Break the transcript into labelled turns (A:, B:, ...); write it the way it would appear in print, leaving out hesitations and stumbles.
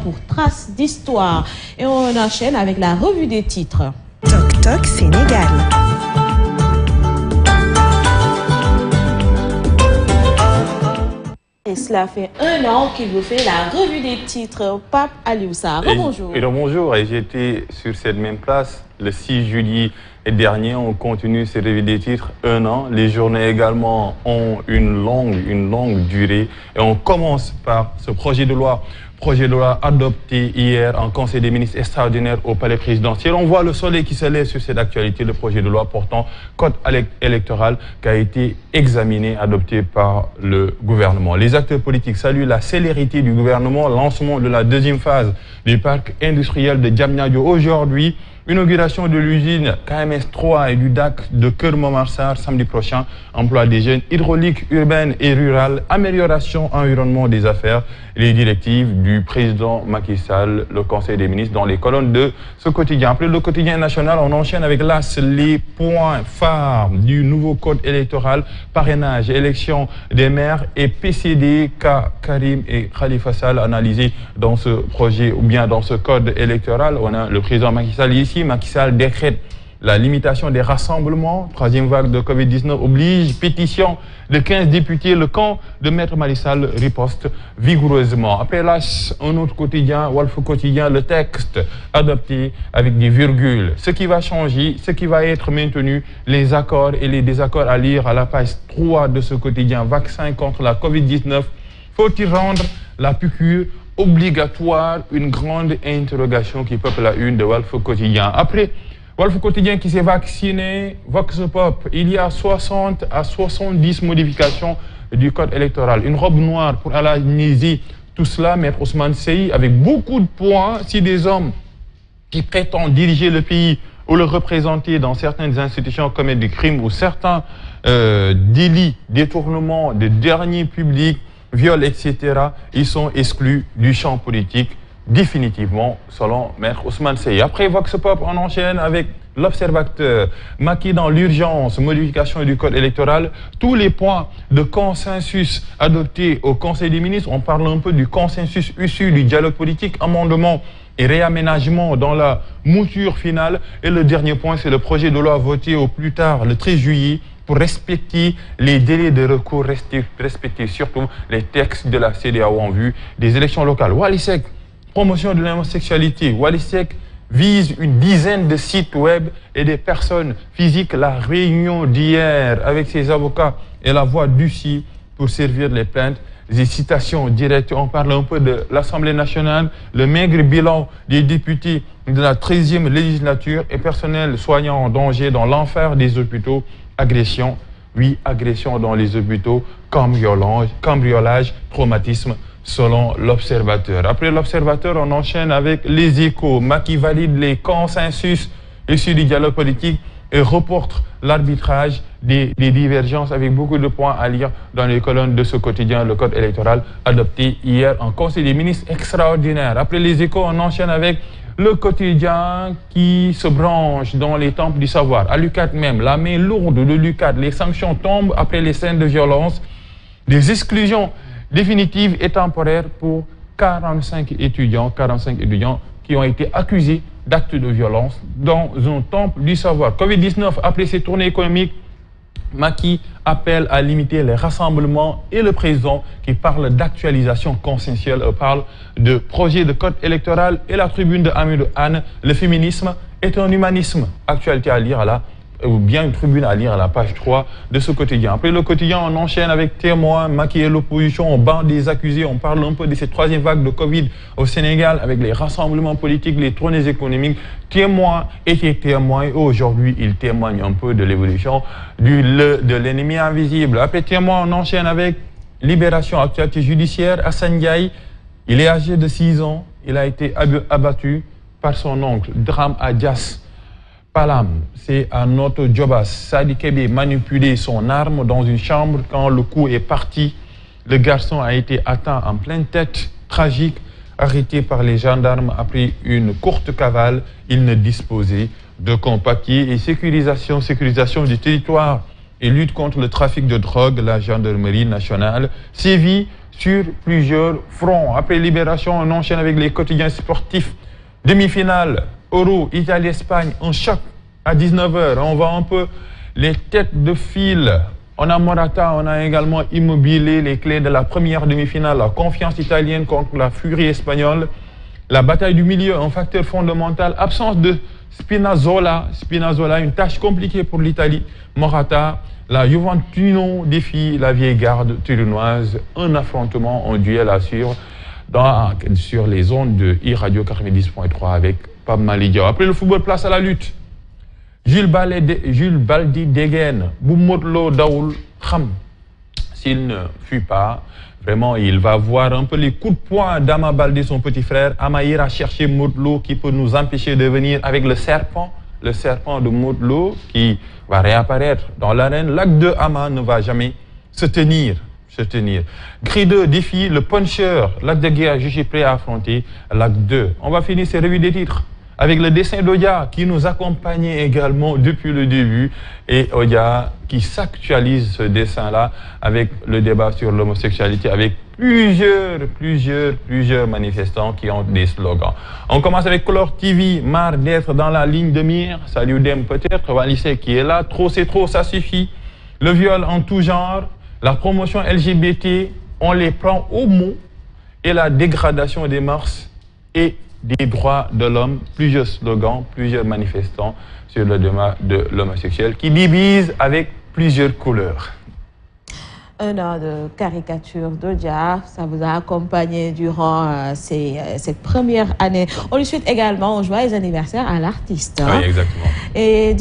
A: pour Traces d'Histoire. Et on enchaîne avec la revue des titres.
B: Toc Toc Sénégal.
A: Et cela fait 1 an qu'il vous fait la revue des titres. Pape Alioussa, bonjour.
C: Et bonjour, et j'étais sur cette même place le 6 juillet dernier. On continue ces revues des titres 1 an. Les journées également ont une longue durée. Et on commence par ce projet de loi adopté hier en Conseil des ministres extraordinaire au Palais présidentiel. On voit le soleil qui se lève sur cette actualité, le projet de loi portant code électoral qui a été examiné, adopté par le gouvernement. Les acteurs politiques saluent la célérité du gouvernement, lancement de la deuxième phase du parc industriel de Diamniadio aujourd'hui. Inauguration de l'usine KMS 3 et du DAC de Keur Momar Sarr samedi prochain. Emploi des jeunes, hydraulique urbaine et rurale, amélioration environnement des affaires. Les directives du président Macky Sall, le Conseil des ministres dans les colonnes de ce quotidien. Après le quotidien national, on enchaîne avec les points phares du nouveau code électoral, parrainage, élection des maires et PCD Karim et Khalifa Sall analysés dans ce projet ou bien dans ce code électoral. On a le président Macky Sall ici. Macky Sall décrète la limitation des rassemblements. Troisième vague de Covid-19 oblige. Pétition de 15 députés. Le camp de Maître Macky Sall riposte vigoureusement. Après là, un autre quotidien, Walf Quotidien, le texte adopté avec des virgules. Ce qui va changer, ce qui va être maintenu, les accords et les désaccords à lire à la page 3 de ce quotidien. Vaccin contre la Covid-19. Faut-il rendre la piqûre obligatoire? Une grande interrogation qui peuple la une de Walf Quotidien. Après, Walf Quotidien qui s'est vacciné, Vox Pop, il y a 60 à 70 modifications du code électoral. Une robe noire pour Al-Nisi, tout cela, Maître Ousmane Sey, avec beaucoup de points. Si des hommes qui prétendent diriger le pays ou le représenter dans certaines institutions commettent des crimes ou certains délits, détournements de deniers publics, viols, etc., ils sont exclus du champ politique définitivement, selon Maître Ousmane Sey. Après Vox Pop, on enchaîne avec l'Observateur. Macky dans l'urgence, modification du code électoral. Tous les points de consensus adoptés au Conseil des ministres, on parle un peu du consensus issu du dialogue politique, amendement et réaménagement dans la mouture finale. Et le dernier point, c'est le projet de loi voté au plus tard le 13 juillet pour respecter les délais de recours, respecter surtout les textes de la CEDEAO en vue des élections locales. Wally Seck, promotion de l'homosexualité. Wally Seck vise une dizaine de sites web et des personnes physiques. La réunion d'hier avec ses avocats et la voix d'Uci pour servir les plaintes. Des citations directes. On parle un peu de l'Assemblée nationale, le maigre bilan des députés de la 13e législature et personnel soignant en danger dans l'enfer des hôpitaux. Agression, oui, agression dans les hôpitaux, cambriolage, traumatisme, selon l'Observateur. Après l'Observateur, on enchaîne avec les Échos. Macky valide les consensus issus du dialogue politique et reporte l'arbitrage des divergences avec beaucoup de points à lire dans les colonnes de ce quotidien, le code électoral adopté hier en Conseil des ministres extraordinaire. Après les Échos, on enchaîne avec le quotidien qui se branche dans les temples du savoir. À l'UCAD même, la main lourde de l'UCAD, les sanctions tombent après les scènes de violence, des exclusions définitives et temporaires pour 45 étudiants qui ont été accusés d'actes de violence dans un temple du savoir. Covid-19, après ces tournées économiques, Macky appelle à limiter les rassemblements et le président qui parle d'actualisation consensuelle parle de projet de code électoral et la tribune de Hamidou Anne. Le féminisme est un humanisme. Actualité à lire ou bien une tribune à lire à la page 3 de ce quotidien. Après le quotidien, on enchaîne avec Témoin, Macky et l'opposition, on bat des accusés, on parle un peu de cette troisième vague de Covid au Sénégal avec les rassemblements politiques, les tournées économiques. Témoin était témoin et aujourd'hui, il témoigne un peu de l'évolution de l'ennemi invisible. Après Témoin, on enchaîne avec Libération, actualité judiciaire. Assane Ndiaye, il est âgé de 6 ans, il a été abattu par son oncle, Drame Adias Palam, c'est à Noto Djobas. Sadi Kebe manipulé son arme dans une chambre quand le coup est parti. Le garçon a été atteint en pleine tête, tragique, arrêté par les gendarmes après une courte cavale. Il ne disposait d'aucun papier et sécurisation du territoire et lutte contre le trafic de drogue, la gendarmerie nationale sévit sur plusieurs fronts. Après Libération, on enchaîne avec les quotidiens sportifs. Demi-finale, Euro, Italie-Espagne, un choc à 19h. On voit un peu les têtes de file. On a Morata, on a également Immobilier, les clés de la première demi-finale. La confiance italienne contre la furie espagnole. La bataille du milieu, un facteur fondamental. Absence de Spinazzola, une tâche compliquée pour l'Italie. Morata, la Juventino défie la vieille garde turinoise. Un affrontement, un duel à suivre sur les ondes de iRadio 90.3 avec Pape Malick Diaw. Après le football, place à la lutte. Jules Baldi dégaine. Bu Modou Lô dawul xam. S'il ne fuit pas, vraiment, il va voir un peu les coups de poing d'Ama Baldé, son petit frère. Ama ira chercher Modou Lô qui peut nous empêcher de venir avec le serpent de Modou Lô qui va réapparaître dans l'arène. L'acte de Ama ne va jamais se tenir. Gris 2 défie le puncher. L'acte de guerre jugé prêt à affronter l'acte 2. On va finir ces revues des titres avec le dessin d'Odia qui nous accompagnait également depuis le début et Odia qui s'actualise ce dessin-là avec le débat sur l'homosexualité avec plusieurs manifestants qui ont des slogans. On commence avec Color TV, marre d'être dans la ligne de mire. Salut Dem peut-être, Walissé qui est là. Trop c'est trop, ça suffit. Le viol en tout genre, la promotion LGBT, on les prend au mot et la dégradation des mœurs et des droits de l'homme, plusieurs slogans, plusieurs manifestants sur le débat de l'homosexuel qui divisent avec plusieurs couleurs.
A: Un an de caricature d'Odia, ça vous a accompagné durant cette première année. On lui souhaite également un joyeux anniversaire à l'artiste.
C: Oui, exactement.
A: Et